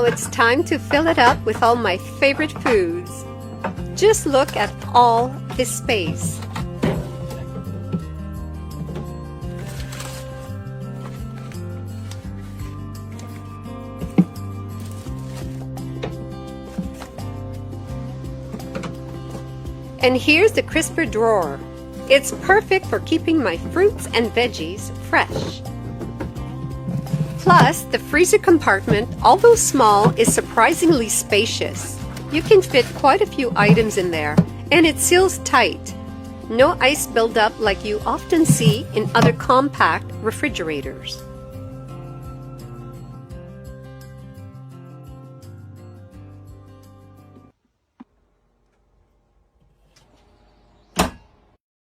Now it's time to fill it up with all my favorite foods. Just look at all this space. And here's the crisper drawer. It's perfect for keeping my fruits and veggies fresh. Plus, the freezer compartment, although small, is surprisingly spacious. You can fit quite a few items in there, and it seals tight. No ice buildup like you often see in other compact refrigerators.